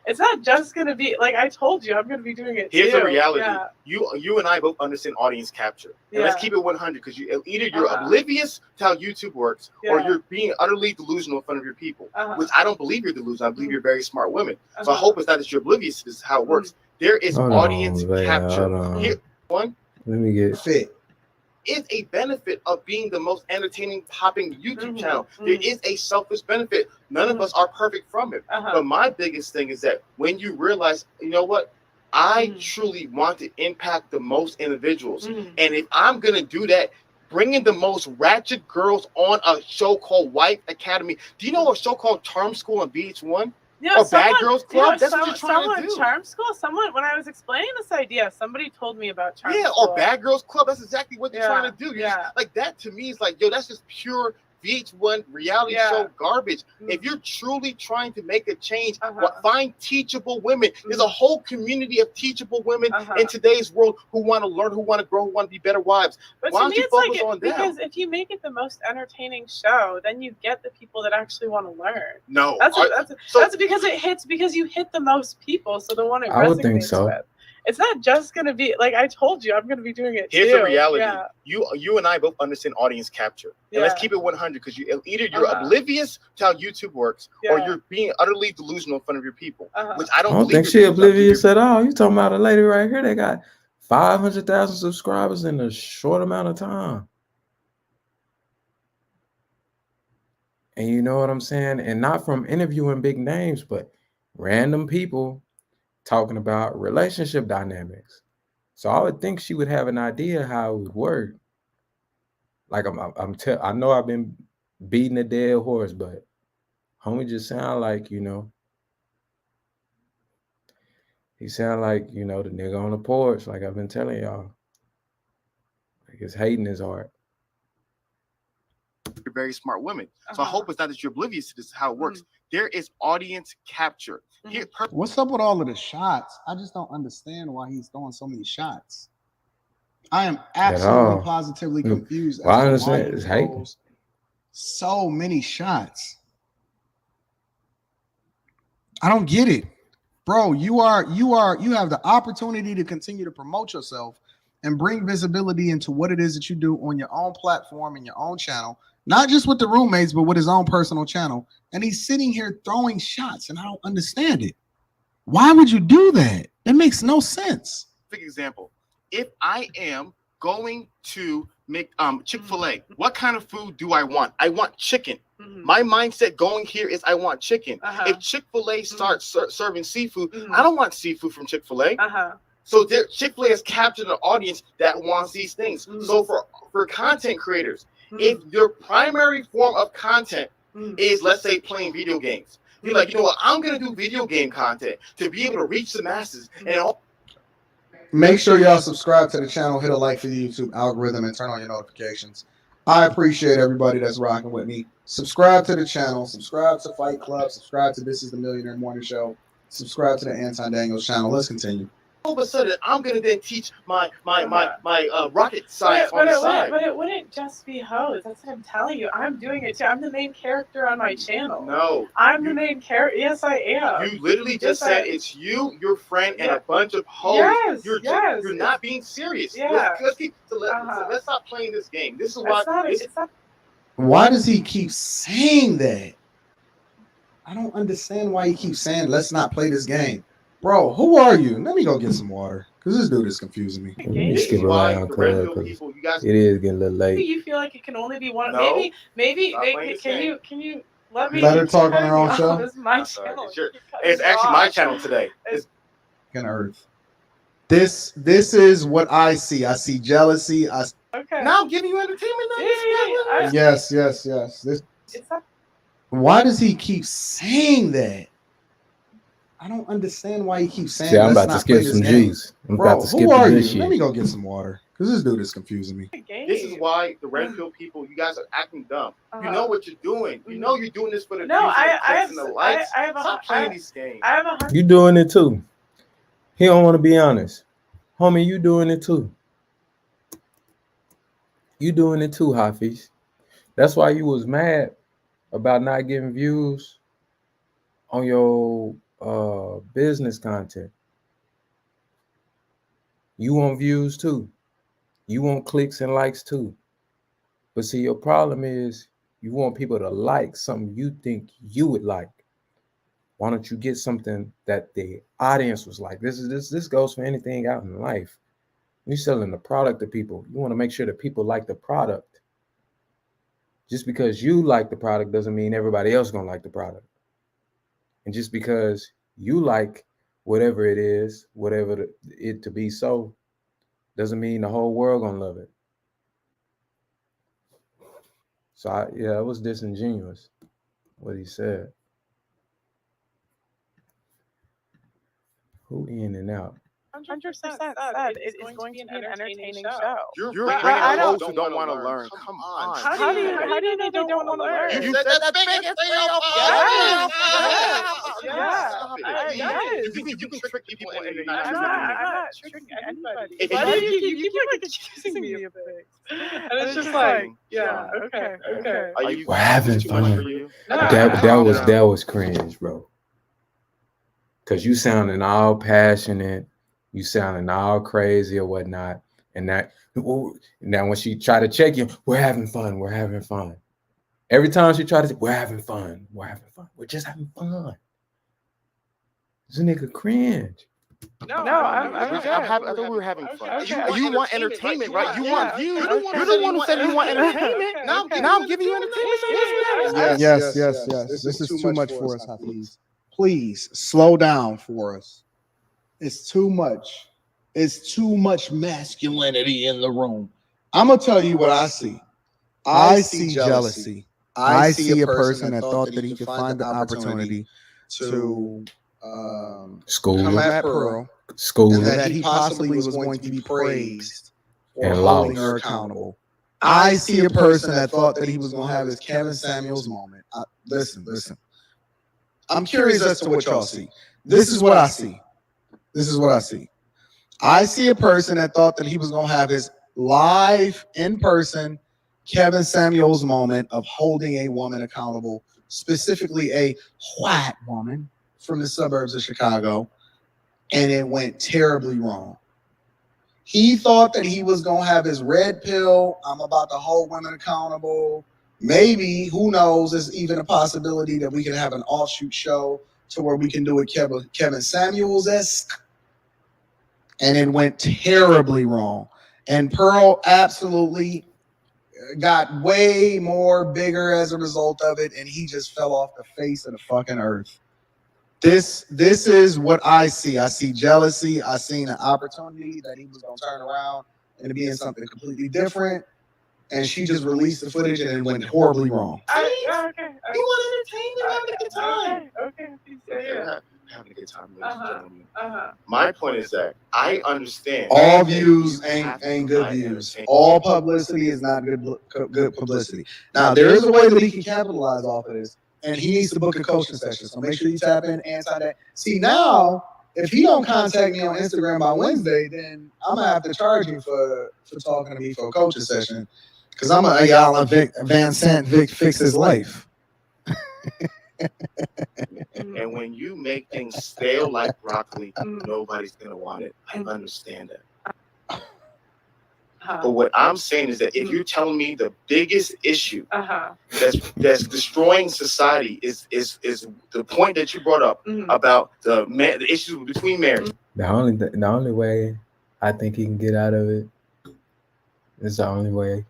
It's not just going to be like I told you. I'm going to be doing it. Here's the reality: you and I both understand audience capture. And let's keep it 100, because either you're oblivious to how YouTube works, or you're being utterly delusional in front of your people. Which I don't believe you're delusional. I believe you're very smart women. So I hope it's not that you're oblivious. This is how it works. There is audience capture. Here, let me get Fit. Is a benefit of being the most entertaining, popping YouTube channel. There is a selfish benefit. None of us are perfect from it. But my biggest thing is that when you realize, you know what, I truly want to impact the most individuals. And if I'm going to do that, bringing the most ratchet girls on a show called White Academy. Do you know a show called Charm School on VH1? Or Bad Girls Club? That's what you're trying to do. Charm School? When I was explaining this idea, somebody told me about Charm School. School. Or Bad Girls Club. That's exactly what you're trying to do. Like that to me is like, yo, that's just pure VH1 reality Yeah. show garbage. Mm. If you're truly trying to make a change, Uh-huh. find teachable women. There's a whole community of teachable women Uh-huh. in today's world who want to learn, who want to grow, who want to be better wives. But Why to don't me, you it's like focus on them? because if you make it the most entertaining show, then you get the people that actually want to learn. No, That's because it hits because you hit the most people, so the one it I would think resonates so. with. It's not just gonna be like I told you, I'm gonna be doing it Here's too. the reality. Yeah. You and I both understand audience capture. And let's Yeah. keep it 100 because either you're Uh-huh. oblivious to how YouTube works or Yeah. you're being utterly delusional in front of your people, Uh-huh. which I I don't don't believe think you're she being delusional. oblivious at all. You talking about a lady right here that got 500,000 subscribers in a short amount of time. And you know what I'm saying? And not from interviewing big names, but random people talking about relationship dynamics. So I would think she would have an idea how it would work. Like I know I've been beating a dead horse, but homie just sound like, he sound like, the nigga on the porch, like I've been telling y'all. Like his hating his heart. You're very smart women. So I hope it's not that you're oblivious to this, how it works. There is audience capture. Here, What's up with all of the shots? I just don't understand why he's throwing so many shots. I am absolutely positively confused. Well, I as to why understand he it's hate. throws so many shots. I don't get it. Bro, you have the opportunity to continue to promote yourself and bring visibility into what it is that you do on your own platform and your own channel, not just with the roommates, but with his own personal channel. And he's sitting here throwing shots, and I don't understand it. Why would you do that? That makes no sense. Big example. If I am going to make Chick-fil-A, what kind of food do I want? I want chicken. My mindset going here is I want chicken. If Chick-fil-A starts serving seafood, I don't want seafood from Chick-fil-A. So Chick-fil-A has captured an audience that wants these things. So for content creators, if your primary form of content is, let's say, playing video games, you're like, you know what, I'm going to do video game content to be able to reach the masses. And make sure y'all subscribe to the channel, hit a like for the YouTube algorithm, and turn on your notifications. I appreciate everybody that's rocking with me. Subscribe to the channel, subscribe to Fight Club, subscribe to This Is the Millionaire Morning Show, subscribe to the Anton Daniels channel. Let's continue. all of a sudden, I'm going to then teach my rocket science on the side. But it wouldn't just be hoes. That's what I'm telling you. I'm doing it too. I'm the main character on my channel. No. I'm the main character. Yes, I am. You literally just said it's you, your friend, and a bunch of hoes. Yes, You're not being serious. Yeah. Let's stop playing this game. This is why. Why does he keep saying that? I don't understand why he keeps saying, let's not play this game. Bro, who are you? Let me go get some water, because this dude is confusing me. You skip around, cuz it is getting a little late. You feel like it can only be one. No. Maybe can you let me Let her talk on her own show? This is my channel. It's actually my channel today. It's on Earth. This is what I see. I see jealousy. Okay. Now I'm giving you entertainment. Yes. Why does he keep saying that? I don't understand why he keeps saying. See, I'm about to skip some juice. I'm about to skip the good shit. Let me go get some water, because this dude is confusing me. This is why the red pill people, you guys are acting dumb. You know what you're doing. You know you're doing this for the views and the likes. Stop playing these games. You doing it too. He don't want to be honest. Homie, you doing it too. You doing it too, Hafiz. That's why you was mad about not getting views on your business content. You want views too. You want clicks and likes too. But see, your problem is you want people to like something you think you would like. Why don't you get something that the audience was like? This goes for anything out in life. You're selling the product to people. You want to make sure that people like the product. Just because you like the product doesn't mean everybody else gonna like the product. And just because you like whatever it is, whatever it to be so, doesn't mean the whole world gonna love it. So it was disingenuous what he said. Who in and out? 100% said it is going to be an entertaining show. You're But bringing I don't- folks who don't want to learn. Come on. How do you know they don't want to learn? You said that biggest thing Yes. You can trick people into I'm not tricking anybody. If Why you- do you keep like accusing me of things? And it's just like, yeah, okay. Are you We're having too much fun. for you? That was cringe, bro. Cause you sounding all passionate, you sounding all crazy or whatnot, and that now when she tried to check you, we're having fun. Every time she tried to say, we're having fun, we're just having fun. This nigga cringe. No, I'm I thought we were having fun. Okay. You want entertainment, right? You want views. Okay. You're the one who said you want entertainment. Now I'm giving you entertainment. Yes. This is too much for us, Hafiz. Please slow down for us. It's too much. It's too much masculinity in the room. I'm gonna tell you what I see. I see jealousy. I see a person that thought that he could find the opportunity to School, come at Pearl, school, and that he possibly was going to be praised for And holding lost. her accountable. I see a person that thought that he was going to have his Kevin Samuels moment. Listen. I'm curious as to what y'all see. This is what I see. I see a person that thought that he was going to have his live, in-person Kevin Samuels moment of holding a woman accountable, specifically a white woman from the suburbs of Chicago, and it went terribly wrong. He thought that he was going to have his red pill, I'm about to hold women accountable. Maybe, who knows, there's even a possibility that we can have an offshoot show to where we can do it Kevin Samuels-esque. And it went terribly wrong. And Pearl absolutely got way more bigger as a result of it, and he just fell off the face of the fucking earth. This is what I see. I see jealousy. I seen an opportunity that he was going to turn around and be in something completely different. And she just released the footage and it went horribly wrong. Okay. You want entertainment? Having a good time. Okay. Having a good time, ladies and gentlemen. My point is that I understand. All views ain't good views. All publicity is not good publicity. Now, there is a way that he can capitalize off of this, and he needs to book a coaching session. So make sure you tap in anti-that. See, now, if he don't contact me on Instagram by Wednesday, then I'm going to have to charge you for talking to me for a coaching session, because I'm going to Van Sant Vic fix his life. And when you make things stale like broccoli, nobody's gonna want it. I understand that. But what I'm saying is that if you're telling me the biggest issue that's destroying society is the point that you brought up about the issues between marriage. The only way I think he can get out of it is the only way.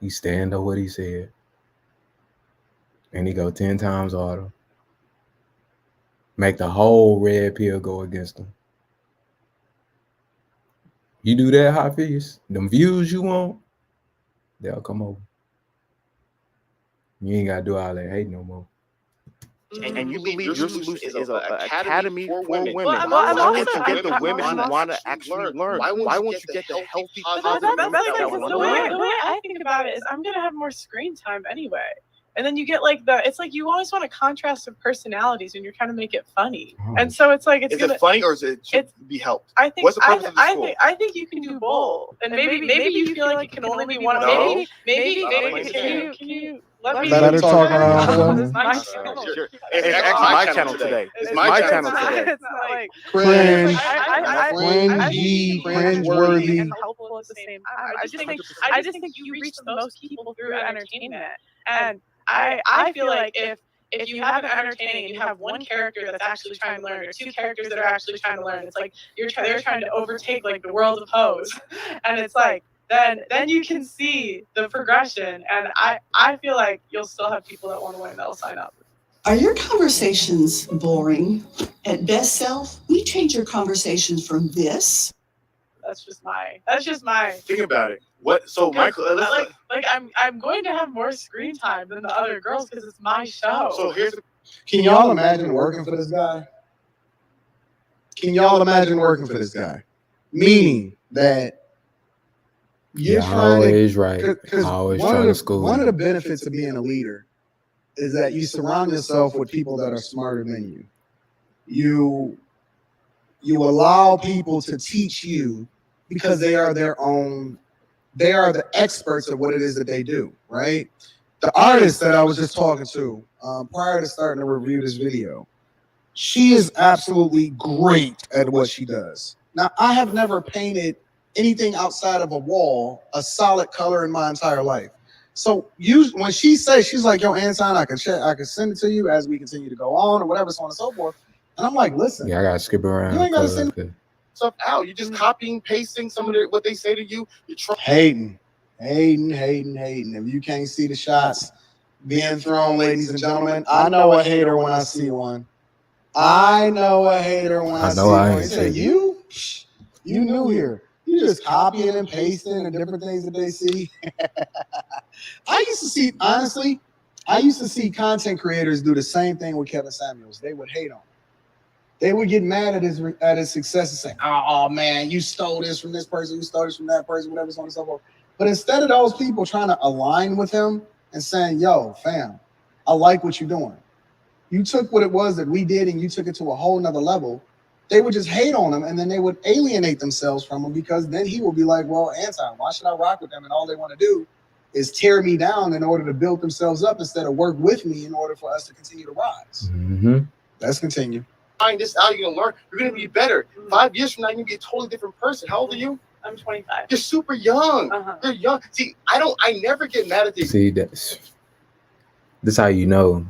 He stand on what he said. And he go 10 times harder. Make the whole red pill go against him. You do that, Hafiz, them views you want, they'll come over. You ain't got to do all that hate no more. And you believe your solution is an academy for women. Well, Why I'm won't you also- get the women who want to actually learn? Why won't you get the healthy, But positive that's women the that want to the way learn? I think about it is I'm gonna have more screen time anyway. And then you get like it's like you always want a contrast of personalities and you're trying to make it funny. And so it's like Is it funny or is it should be helped? I think What's the purpose of the school? I think you can do both. And maybe you feel like it can only be one. No. Maybe No. can you let me Let her talk around. This is my channel. Sure. It's actually my channel today. It's my channel today. It's not like Cringe, cringy, cringe-worthy. and helpful at the same time. I just think you reach the most people through entertainment. And I feel like if you have it entertaining and you have one character that's actually trying to learn or two characters that are actually trying to learn, it's like they're trying to overtake like the world of Pose. And it's like then you can see the progression. And I feel like you'll still have people that want to learn that'll sign up. Are your conversations boring? At Best Self, we change your conversations from this. That's just my Think about it. So Michael, I'm going to have more screen time than the other girls because it's my show. so here's the Can y'all imagine working for this guy? Can y'all imagine working for this guy? Meaning that you're always right. Because Always trying to school. one of the benefits of being a leader is that you surround yourself with people that are smarter than you. You allow people to teach you because they are the experts of what it is that they do, right? The artist that I was just talking to prior to starting to review this video, she is absolutely great at what she does. Now, I have never painted anything outside of a wall a solid color in my entire life. So when she says, she's like, yo, Anton, I can send it to you as we continue to go on or whatever, so on and so forth. And I'm like, listen. Yeah, I gotta skip around. You ain't gotta send stuff out. You're just copying, pasting some of what they say to you. You're hating. If you can't see the shots being thrown, ladies and gentlemen, I know a hater when I see one. I know a hater when I see one. He said, you new here. You just copying and pasting the different things that they see. I used to see content creators do the same thing with Kevin Samuels. They would hate on him. They would get mad at his success and say, oh man, you stole this from this person, you stole this from that person, whatever, so on and so forth. But instead of those people trying to align with him and saying, yo, fam, I like what you're doing. You took what it was that we did and you took it to a whole nother level. They would just hate on him and then they would alienate themselves from him because then he will be like, well, Anton, why should I rock with them? And all they want to do is tear me down in order to build themselves up instead of work with me in order for us to continue to rise. Mm-hmm. Let's continue. Find this out, you're gonna learn. You're gonna be better. 5 years from now, you're gonna be a totally different person. How old are you? I'm 25. You're super young. You're young. See, I never get mad at these. See, that's how you know.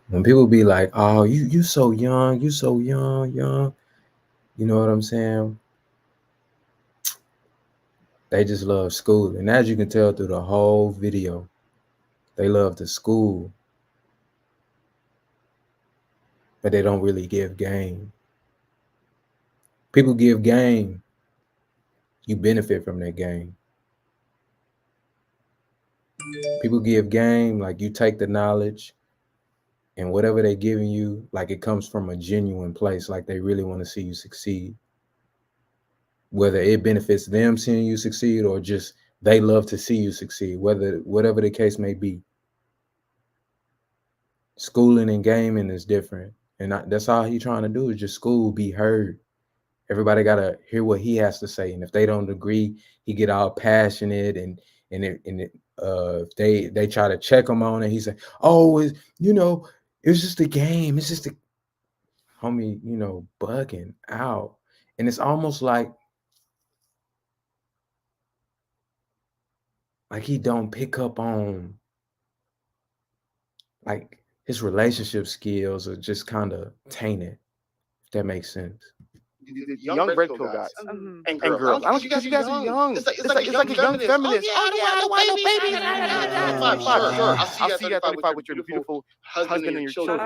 When people be like, oh, you so young, you so young. You know what I'm saying? They just love school. And as you can tell through the whole video, they love the school. But they don't really give game. People give game. You benefit from that game. People give game, like you take the knowledge and whatever they're giving you, like it comes from a genuine place, like they really want to see you succeed. Whether it benefits them seeing you succeed or just they love to see you succeed, whatever the case may be. Schooling and gaming is different. And that's all he's trying to do is just school, be heard. Everybody got to hear what he has to say. And if they don't agree, he get all passionate and if they try to check him on it, he say, oh, it's just a game. It's just a homie, bugging out. And it's almost like he don't pick up on like his relationship skills are just kind of tainted, if that makes sense. Young red pill guys and girls. I don't think you guys are young. It's like a young feminist. I don't want no baby. Sure. I'll see you at 35 with your beautiful husband and your children.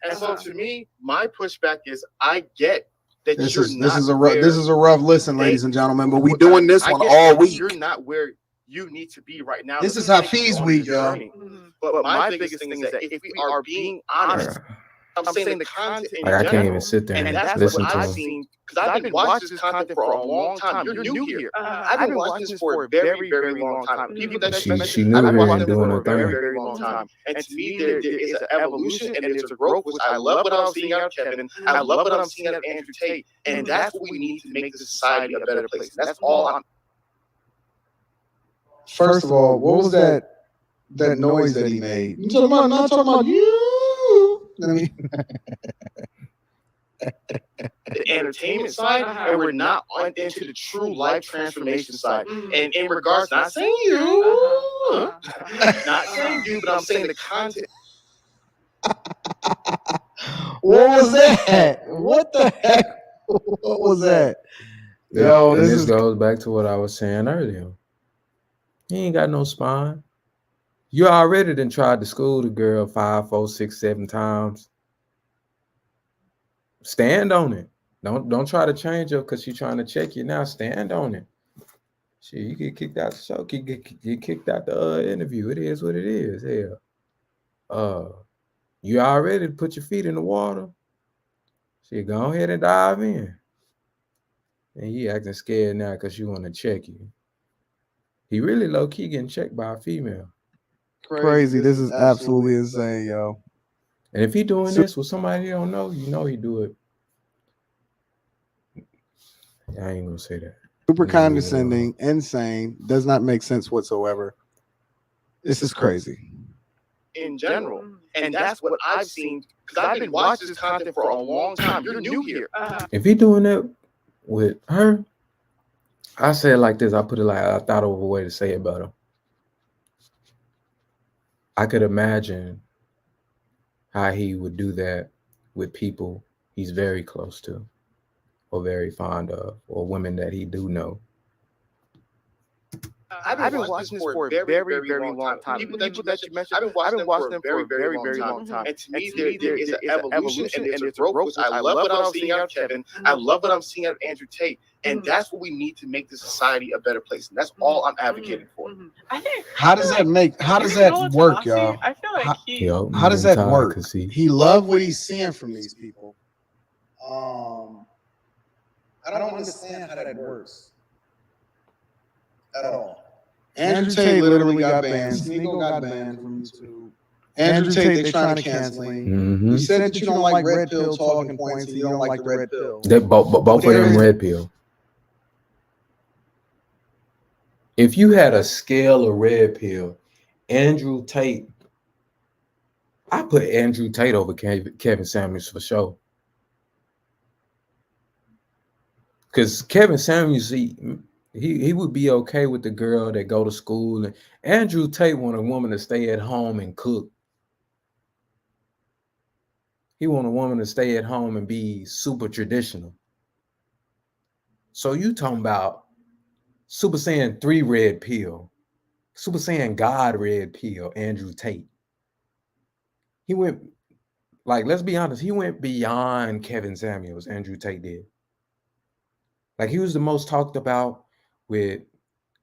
And so to me, my pushback is I get that this is a rough listen, ladies and gentlemen, but we doing this one all week. You're not where you need to be right now. This is Hafiz week, y'all. But my biggest thing is that if we are being honest, I'm saying the content. I can't even sit there and listen to him. Because I've been watching this content for a long time. You're new here. I've been watching this for a very, very long time. People that she knew her and doing her very, thing. very long time. And to me, there is an evolution and there's a growth, which I love what I'm seeing out of Kevin. I love what I'm seeing out of Andrew Tate. And that's what we need to make the society a better place. That's all I'm. First of all, what was that noise that he made? I'm not talking about you. The entertainment side, and we're not into the true life transformation side. And in regards, not saying you, not saying you, but I'm saying the content. What was that? What the heck? What was that? Yo, this goes back to what I was saying earlier. He ain't got no spine. You already done tried to school the girl 5, 4, 6, 7 times. Stand on it. Don't try to change her because she's trying to check you now. Stand on it. Shit, you get kicked out the show. Get kicked out the interview. It is what it is. Hell. You already put your feet in the water. Shit, go ahead and dive in. And he acting scared now because she want to check you. He really low key getting checked by a female. Crazy. This is absolutely insane, yo. And if he doing this with somebody he don't know, you know he do it. I ain't gonna say that. Super condescending, insane, does not make sense whatsoever. This is crazy. In general. And that's what I've seen, because I've been watching this content for a long time. You're new here. If he doing that with her, I say it like this. I put it like I thought of a way to say it better. I could imagine how he would do that with people he's very close to or very fond of or women that he do know. I've been watching this for a very, very long time. People that you mentioned, I've been watching them for a very, very long time. And to me, there is an evolution and there's a growth. I love what I'm seeing out of Kevin. I love what I'm seeing out of Andrew Tate. And that's what we need to make the society a better place. And that's all I'm advocating for. I think. How does that work, y'all? I feel like How does that work? He love what he's seeing from these people. I don't understand how that works at all. Andrew Tate literally got banned. Sneako got banned from YouTube. Andrew Tate, they're trying to cancel him. You said that you don't like red pill talking points and you don't like the red pill. That both of them red pill. If you had a scale of red pill, Andrew Tate, I put Andrew Tate over Kevin Samuels for sure. Because Kevin Samuels, he would be okay with the girl that go to school. And Andrew Tate want a woman to stay at home and cook. He want a woman to stay at home and be super traditional. So you talking about Super Saiyan 3 red pill, Super Saiyan God red pill, Andrew Tate. He went, like, let's be honest, he went beyond Kevin Samuels, Andrew Tate did. Like, he was the most talked about with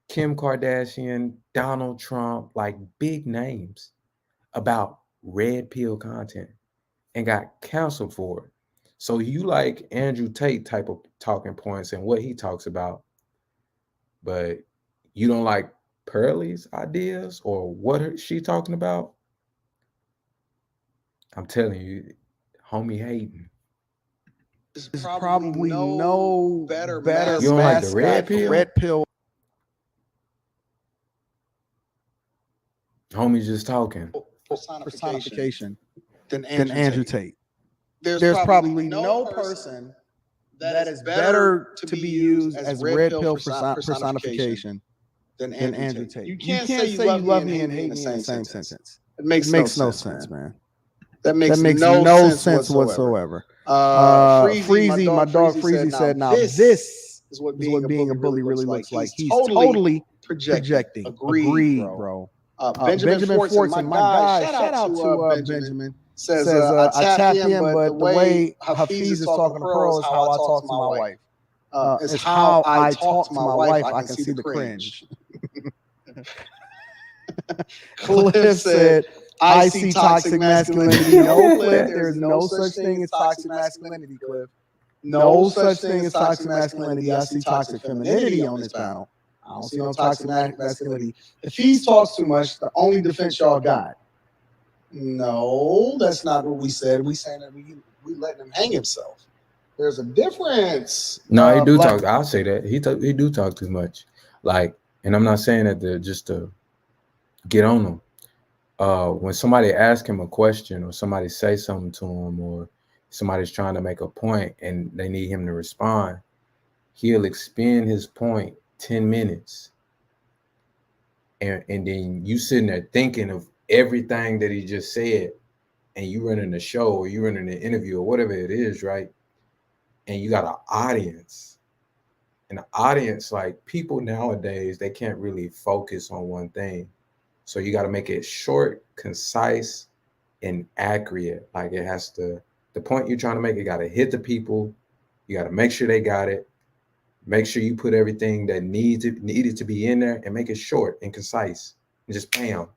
Kim Kardashian, Donald Trump, like big names about red pill content and got canceled for it. So you like Andrew Tate type of talking points and what he talks about, but you don't like Pearlie's ideas or what she talking about? I'm telling you, homie hating. There's probably no better You don't like the red pill? Red pill. Homie's just talking. Personification than Andrew Tate. There's probably no person that is better to be used as red pill personification than Andrew Tate. You can't say you love me and hate me in the same sentence. It makes no sense, man. That makes no sense whatsoever. Freezy, my dog Freezy said, now this is what being a bully really looks like. He's totally projecting. Agreed, bro. Benjamin Forts and my guy, shout out to Benjamin, says, I tapped in, but the way Hafiz is talking to Pearl is how I talk to my wife. It's how I talk to my wife, I can see the cringe. Cliff said, I see toxic masculinity. No, Cliff, there's no such thing as toxic masculinity, Cliff. No such thing as toxic masculinity. I see toxic femininity on this panel. I don't see no toxic masculinity. If he talks too much, the only defense y'all got. No, that's not what we said. We saying that we letting him hang himself. There's a difference. No, he do talk. I'll say that. He do talk too much. Like, and I'm not saying that just to get on him. When somebody asks him a question or somebody say something to him or somebody's trying to make a point and they need him to respond, he'll expand his point 10 minutes. And then you sitting there thinking of everything that he just said and you running the show or you running the interview or whatever it is, right? And you got an audience. And the audience, like people nowadays, they can't really focus on one thing. So you got to make it short, concise, and accurate. Like it has to, the point you're trying to make, it got to hit the people. You got to make sure they got it. Make sure you put everything that needed to be in there and make it short and concise and just bam.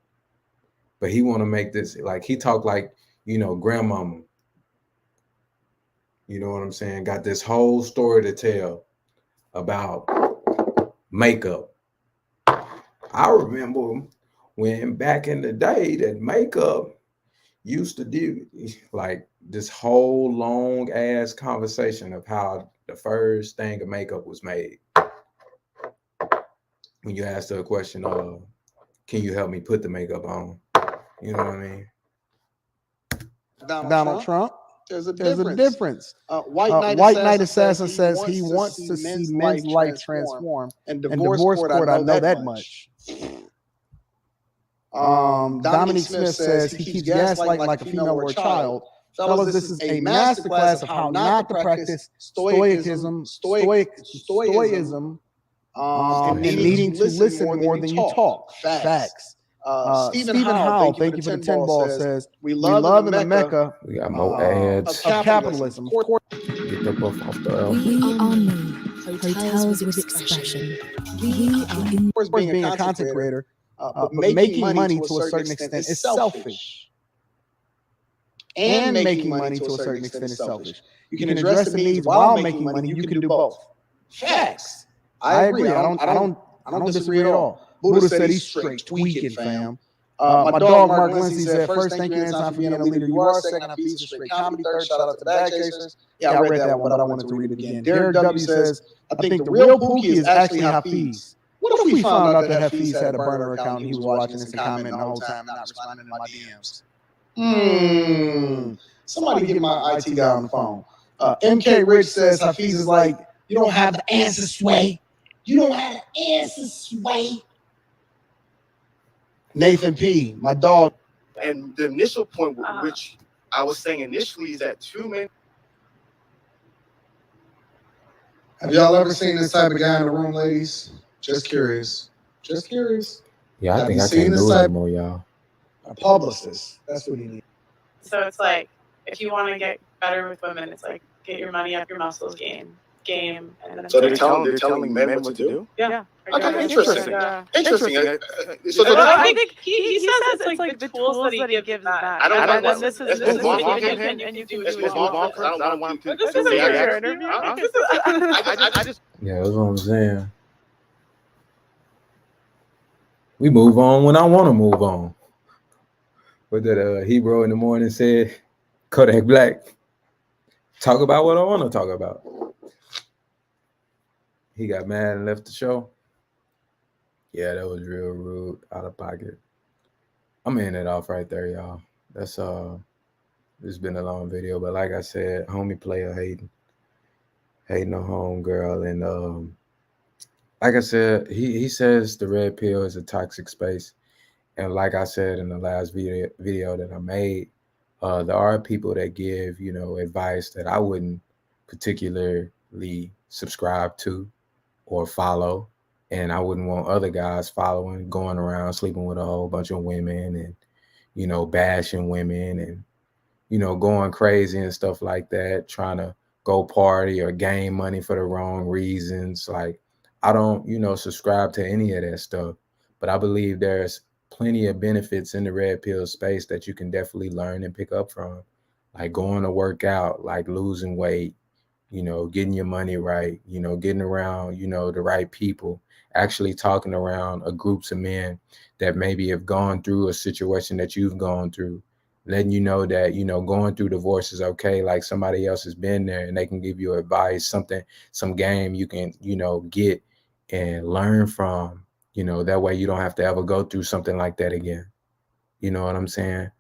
But he want to make this, like he talk like, grandmama. You know what I'm saying? Got this whole story to tell about makeup. I remember when back in the day that makeup used to do like this whole long ass conversation of how the first thing of makeup was made. When you asked her a question, can you help me put the makeup on? You know what I mean? Donald Trump. There's a difference. White Knight Assassin says he wants to see men's life transform. And Divorce Court, I know that much. Dominique Smith says he keeps gaslighting like a female or a child. Fellas, this is a masterclass of how not to practice stoicism, and needing to listen more than you talk. Facts. Stephen Howell, thank you for the 10 ball, says, we love in the Mecca. We got more ads. Of capitalism. Get the buff off the L. We are Mood, hotels with expression. We are in being a content creator, but making money to a certain extent is selfish. And making money to a certain extent is selfish. You can address the needs while making money. You can do both. Facts. I agree. I don't disagree at all. Buddha said he's straight tweaking, fam. My dog Mark Lindsay said, first, thank you, Anton, for being a leader. You are. Second, a piece of straight comedy. Third, shout out to Bad Chasers. Yeah, I read that one, but I wanted to read it again. Derek W says, I think the real Pookie is actually Hafiz. What if we found out that Hafiz had a burner account and he was watching this and commenting the whole time and not responding to my DMs? Somebody get my IT guy on the phone. MK Rich says Hafiz is like, you don't have the answer, Sway. You don't have the answer, Sway. Nathan P, my dog. And the initial point, which I was saying initially, is that too many. Have y'all ever seen this type of guy in the room, ladies? Just curious. Just curious. Yeah, I Have think you I seen can't this do type- that more, y'all. A publicist. That's what he needs. So it's like, if you want to get better with women, it's like, get your money up your muscles game. And then So they're telling men what to do? Yeah. Okay, interesting. Yeah. Interesting. So I think he says it's like the tools that he gives back. I don't know. This is Let's move on what from him. you can do. Let's move on from him. I don't want to. This isn't your interview. I just. Yeah, that's what I'm saying. We move on when I want to move on. What that Hebrew in the morning said, Kodak Black, talk about what I want to talk about. He got mad and left the show. Yeah, that was real rude, out of pocket. I'm ending it off right there, y'all. That's it's been a long video, but like I said, homie player hating on home girl, and like I said, he says the red pill is a toxic space, and like I said in the last video that I made, there are people that give advice that I wouldn't particularly subscribe to or follow, and I wouldn't want other guys following, going around sleeping with a whole bunch of women and bashing women and going crazy and stuff like that, trying to go party or gain money for the wrong reasons. Like, I don't subscribe to any of that stuff, but I believe there's plenty of benefits in the red pill space that you can definitely learn and pick up from, like going to work out, like losing weight, getting your money right, getting around, the right people, actually talking around groups of men that maybe have gone through a situation that you've gone through, letting you know that, going through divorce is okay. Like somebody else has been there and they can give you advice, some game you can, get and learn from, that way you don't have to ever go through something like that again. You know what I'm saying?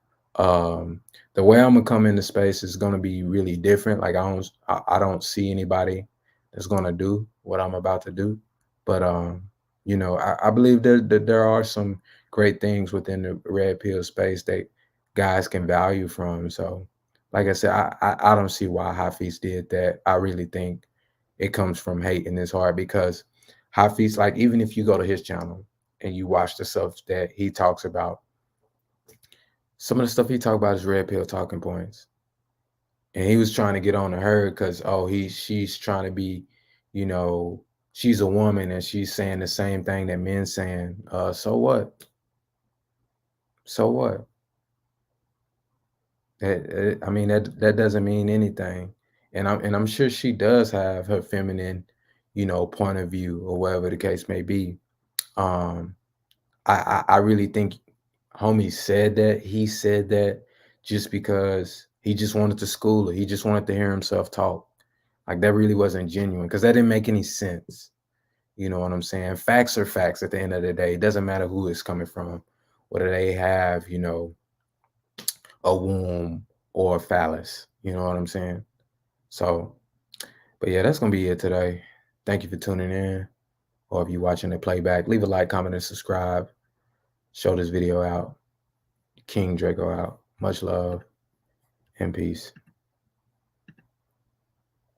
The way I'm gonna come into space is gonna be really different. Like I don't see anybody that's gonna do what I'm about to do, but I believe that there are some great things within the red pill space that guys can value from. So, like I said, I don't see why Hafiz did that. I really think it comes from hate in his heart, because Hafiz, like, even if you go to his channel and you watch the stuff that he talks about, some of the stuff he talked about is red pill talking points. And he was trying to get on to her because, she's trying to be, she's a woman and she's saying the same thing that men saying. So what? So what? That doesn't mean anything. And I'm sure she does have her feminine, point of view or whatever the case may be. I really think homie said that. He said that just because he just wanted to school her. He just wanted to hear himself talk. Like that really wasn't genuine because that didn't make any sense. You know what I'm saying? Facts are facts at the end of the day. It doesn't matter who it's coming from, whether they have, a womb or a phallus. You know what I'm saying? So, but yeah, that's going to be it today. Thank you for tuning in. Or if you're watching the playback, leave a like, comment, and subscribe. Show this video out. King Draco out. Much love and peace.